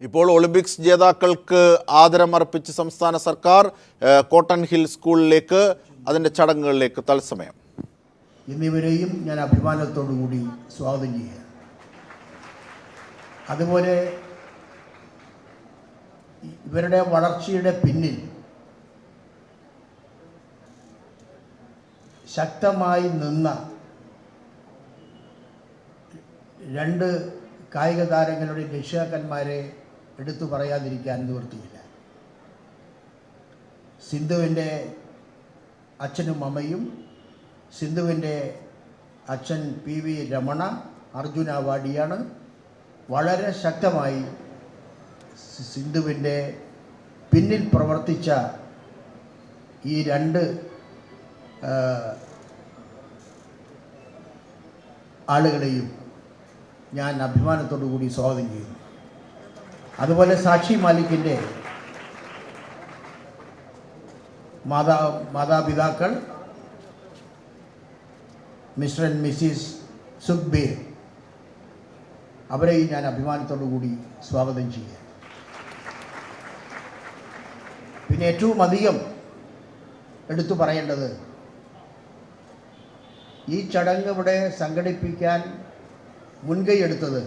ഇപ്പോൾ ഒളിമ്പിക്സ് ജേതാക്കൾക്ക് ആദരമർപ്പിച്ച് സംസ്ഥാന സർക്കാർ കോട്ടൺ ഹിൽ സ്കൂളിലേക്ക് അതിൻ്റെ ചടങ്ങുകളിലേക്ക് തത്സമയം. എന്നിവരെയും ഞാൻ അഭിമാനത്തോടു കൂടി സ്വാഗതം ചെയ്യുക. അതുപോലെ ഇവരുടെ വളർച്ചയുടെ പിന്നിൽ ശക്തമായി നിന്ന രണ്ട് കായിക താരങ്ങളുടെ രക്ഷിതാക്കന്മാരെ എടുത്തു പറയാതിരിക്കാൻ നിവൃത്തിയില്ല. സിന്ധുവിൻ്റെ അച്ഛനും അമ്മയും, സിന്ധുവിൻ്റെ അച്ഛൻ PV രമണ അർജുന അവാർഡിയാണ്. വളരെ ശക്തമായി സിന്ധുവിൻ്റെ പിന്നിൽ പ്രവർത്തിച്ച ഈ രണ്ട് ആളുകളെയും ഞാൻ അഭിമാനത്തോടു കൂടി സ്വാഗതം ചെയ്യുന്നു. അതുപോലെ സാക്ഷി മാലിക്കിൻ്റെ മാതാപിതാക്കൾ മിസ്റ്റർ ആൻഡ് മിസ്സിസ് സുഖ്ബീർ, അവരെയും ഞാൻ അഭിമാനത്തോടു കൂടി സ്വാഗതം ചെയ്യുക. പിന്നെ ഏറ്റവും അധികം എടുത്തു പറയേണ്ടത്, ഈ ചടങ്ങ് ഇവിടെ സംഘടിപ്പിക്കാൻ മുൻകൈ എടുത്തത്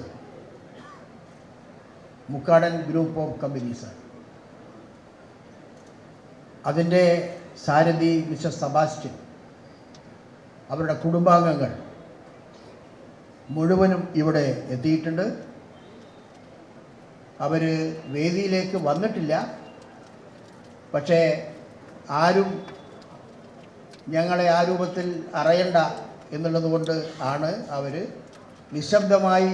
മുക്കാടൻ ഗ്രൂപ്പ് ഓഫ് കമ്പനീസാണ്. അതിൻ്റെ സാരഥി മിസ്റ്റർ സെബാസ്റ്റ്യൻ, അവരുടെ കുടുംബാംഗങ്ങൾ മുഴുവനും ഇവിടെ എത്തിയിട്ടുണ്ട്. അവർ വേദിയിലേക്ക് വന്നിട്ടില്ല, പക്ഷേ ആരും ഞങ്ങളെ ആ രൂപത്തിൽ അറിയണ്ട എന്നുള്ളത് കൊണ്ട് ആണ് അവർ നിശബ്ദമായി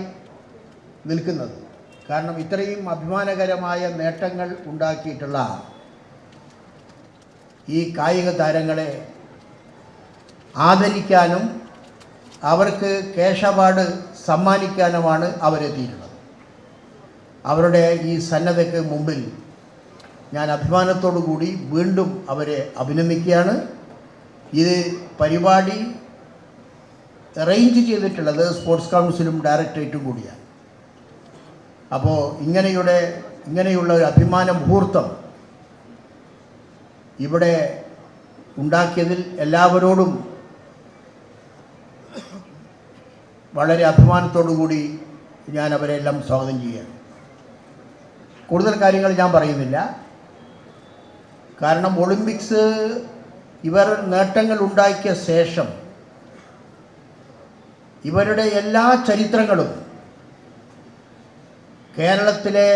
നിൽക്കുന്നത്. കാരണം ഇത്രയും അഭിമാനകരമായ നേട്ടങ്ങൾ ഉണ്ടാക്കിയിട്ടുള്ള ഈ കായിക താരങ്ങളെ ആദരിക്കാനും അവർക്ക് ക്യാഷ് അവാർഡ് സമ്മാനിക്കാനുമാണ് അവരെത്തിയിട്ടുള്ളത്. അവരുടെ ഈ സന്നദ്ധയ്ക്ക് മുമ്പിൽ ഞാൻ അഭിമാനത്തോടു കൂടി വീണ്ടും അവരെ അഭിനന്ദിക്കുകയാണ്. ഇത് പരിപാടി അറേഞ്ച് ചെയ്തിട്ടുള്ളത് സ്പോർട്സ് കൗൺസിലും ഡയറക്ടറേറ്റും കൂടിയാണ്. അപ്പോൾ ഇങ്ങനെയുള്ള ഒരു അഭിമാന മുഹൂർത്തം ഇവിടെ ഉണ്ടാക്കിയതിൽ എല്ലാവരോടും വളരെ അഭിമാനത്തോടു കൂടി ഞാൻ അവരെല്ലാം സ്വാഗതം ചെയ്യുകയാണ്. കൂടുതൽ കാര്യങ്ങൾ ഞാൻ പറയുന്നില്ല, കാരണം ഒളിമ്പിക്സ് ഇവർ നേട്ടങ്ങൾ ഉണ്ടാക്കിയ ശേഷം ഇവരുടെ എല്ലാ ചരിത്രങ്ങളും കേരളത്തിലെ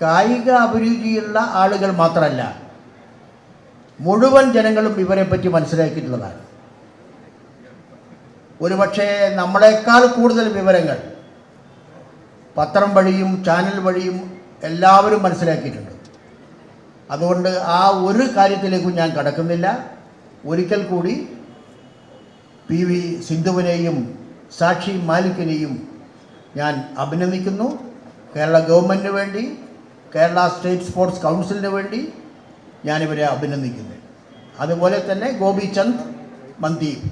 കായിക അഭിരുചിയുള്ള ആളുകൾ മാത്രമല്ല, മുഴുവൻ ജനങ്ങളും ഇവരെപ്പറ്റി മനസ്സിലാക്കിയിട്ടുള്ളതാണ്. ഒരുപക്ഷെ നമ്മളെക്കാൾ കൂടുതൽ വിവരങ്ങൾ പത്രം വഴിയും ചാനൽ വഴിയും എല്ലാവരും മനസ്സിലാക്കിയിട്ടുണ്ട്. അതുകൊണ്ട് ആ ഒരു കാര്യത്തിലേക്കും ഞാൻ കടക്കുന്നില്ല. ഒരിക്കൽ കൂടി PV സിന്ധുവിനെയും സാക്ഷി മാലിക്കിനെയും ഞാൻ അഭിനന്ദിക്കുന്നു. കേരള ഗവൺമെൻറ്റിന് വേണ്ടി, കേരള സ്റ്റേറ്റ് സ്പോർട്സ് കൗൺസിലിന് വേണ്ടി ഞാനിവരെ അഭിനന്ദിക്കുന്നു. അതുപോലെ തന്നെ ഗോപിചന്ദ് മന്ദീപ്,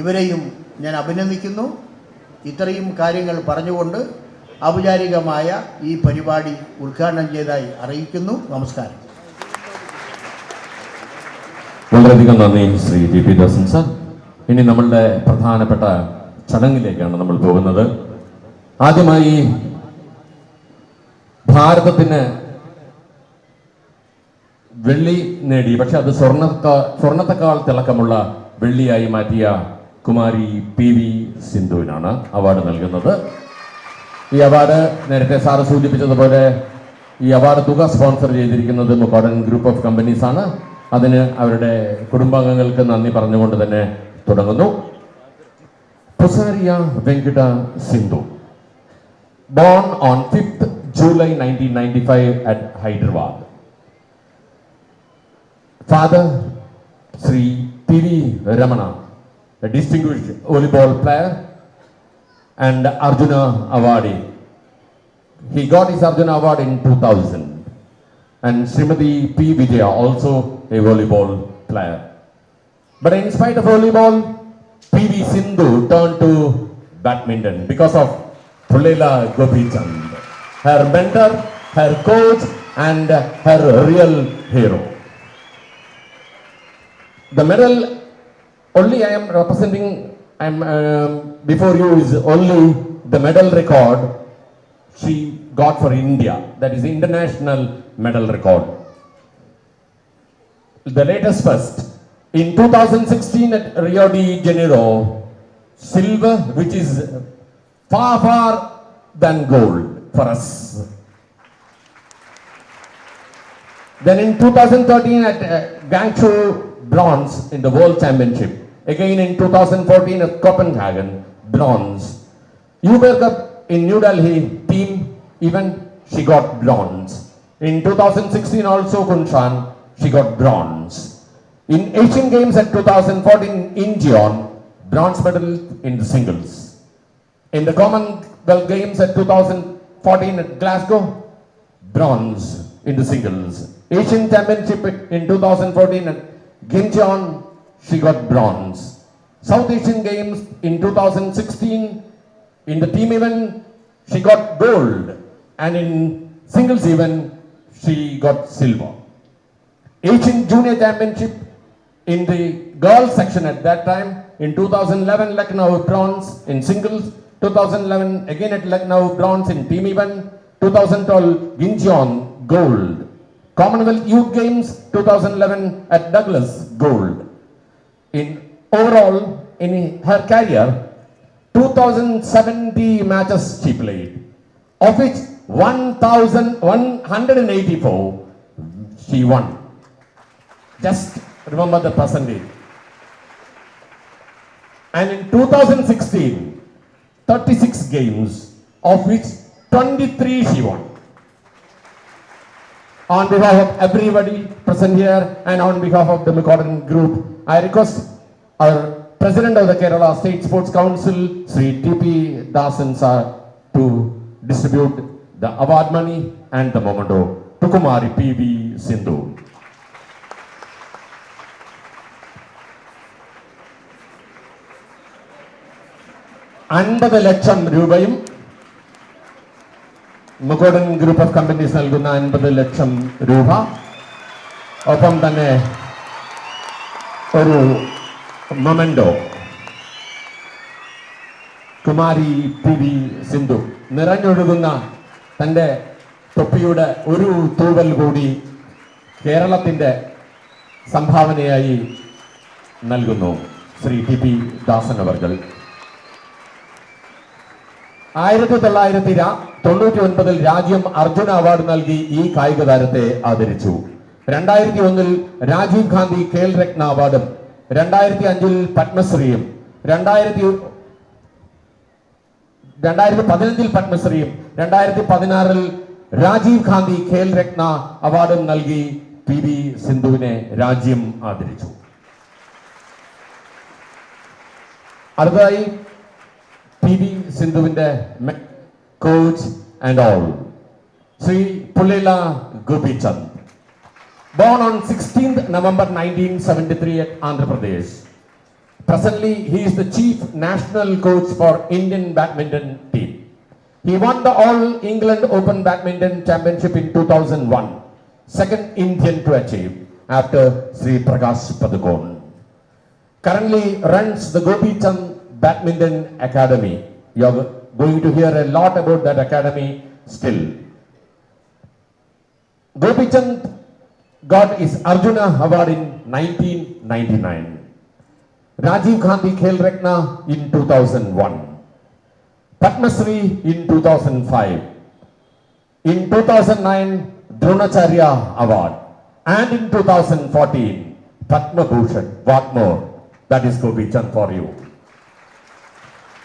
ഇവരെയും ഞാൻ അഭിനന്ദിക്കുന്നു. ഇത്രയും കാര്യങ്ങൾ പറഞ്ഞുകൊണ്ട് ഔപചാരികമായ ഈ പരിപാടി ഉദ്ഘാടനം ചെയ്തതായി അറിയിക്കുന്നു. നമസ്കാരം. വളരെയധികം നന്ദി ശ്രീ DP ദാസൻ സാർ. ഇനി നമ്മളുടെ പ്രധാനപ്പെട്ട ചടങ്ങിലേക്കാണ് നമ്മൾ പോകുന്നത്. ആദ്യമായി ഭാരതത്തിന് വെള്ളി നേടി, പക്ഷെ അത് സ്വർണത്തെക്കാൾ തിളക്കമുള്ള വെള്ളിയായി മാറ്റിയ കുമാരി PV സിന്ധുവിനാണ് അവാർഡ് നൽകുന്നത്. ഈ അവാർഡ് നേരത്തെ സാറ് സൂചിപ്പിച്ചതുപോലെ ഈ അവാർഡ് തുക സ്പോൺസർ ചെയ്തിരിക്കുന്നത് മുക്കോടൻ ഗ്രൂപ്പ് ഓഫ് കമ്പനീസ് ആണ്. അതിന് അവരുടെ കുടുംബാംഗങ്ങൾക്ക് നന്ദി പറഞ്ഞുകൊണ്ട് തന്നെ തുടങ്ങുന്നു. പുസാരിയ Venkata Sindhu, born on 5th July 1995 at Hyderabad. Father Sri PV Ramana, a distinguished volleyball player and Arjuna awardee. He got his Arjuna award in 2000. And Srimati P. Vijaya, also a volleyball player. But in spite of volleyball, PV Sindhu turned to badminton because of Pullela Gopichand, her mentor, her coach, and her real hero. The medal only I am representing, before you is only the medal record she got for India, that is international medal record. The latest first in 2016 at Rio de Janeiro, silver, which is far than gold for us. Then in 2013 at Guangzhou, bronze in the World Championship. Again in 2014 at Copenhagen, bronze. Uber Cup in New Delhi, team event, she got bronze. In 2016 also Kunshan, she got bronze. In Asian Games at 2014 in Incheon, bronze medal in the singles. In the Commonwealth Games at 2014 at Glasgow, bronze in the singles. Asian Championship in 2014 at Gyeonggi, she got bronze. South Asian Games in 2016, in the team event, she got gold. And in singles event, she got silver. Asian Junior Championship in the girls section at that time, in 2011 Lucknow, bronze in singles. 2011 again at Lucknow, bronze in team event. 2012 Gyeonggi, gold. Commonwealth Youth Games 2011 at Douglas, gold. In overall, in her career, 2070 matches she played, of which 1,184 she won. Just remember the percentage. And in 2016, 36 games, of which 23 she won. On behalf of everybody present here and on behalf of the McCorden Group, I request our President of the Kerala State Sports Council, Sri T.P. Dasan sir, to distribute the award money and the memento to Kumari P.V. Sindhu. ₹50,00,000 McCorden Group of Companies നൽകുന്ന ₹50,00,000. ഒപ്പം തന്നെ ഒരു memento Kumari P V Sindhu നിറഞ്ഞൊഴുകുന്ന തൻ്റെ തൊപ്പിയുടെ ഒരു തൂവൽ കൂടി കേരളത്തിൻ്റെ സംഭാവനയായി നൽകുന്നു ശ്രീ ടി.പി. ദാസൻ അവർകൾ. 1999 രാജ്യം അർജുന അവാർഡ് നൽകി ഈ കായിക താരത്തെ ആദരിച്ചു. 2001 രാജീവ് ഗാന്ധി ഖേൽ രത്ന അവാർഡും 2005 പത്മശ്രീയും 2015 പത്മശ്രീയും 2016 രാജീവ് ഗാന്ധി ഖേൽ രത്ന അവാർഡും നൽകി പി വി സിന്ധുവിനെ രാജ്യം ആദരിച്ചു. അടുത്തതായി പി വി സിന്ധുവിന്റെ coach and all Shri Pullela Gopichand. Born on 16th November 1973 at Andhra Pradesh. Presently, he is the chief national coach for Indian badminton team. He won the All England Open Badminton Championship in 2001, second Indian to achieve after Sri Prakash Padukone. Currently runs the Gopichand Badminton Academy. You are going to hear a lot about that academy still. Gopichand got his Arjuna Award in 1999. Rajiv Gandhi Khel Ratna in 2001. Padma Shri in 2005. In 2009, Dronacharya Award. And in 2014, Padma Bhushan. What more? That is Gopichand for you.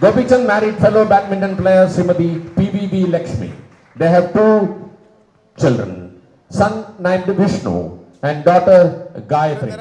Gopichand married fellow badminton player Srimati P.V.V. Lakshmi. They have 2 children, son named Vishnu and daughter Gayatri.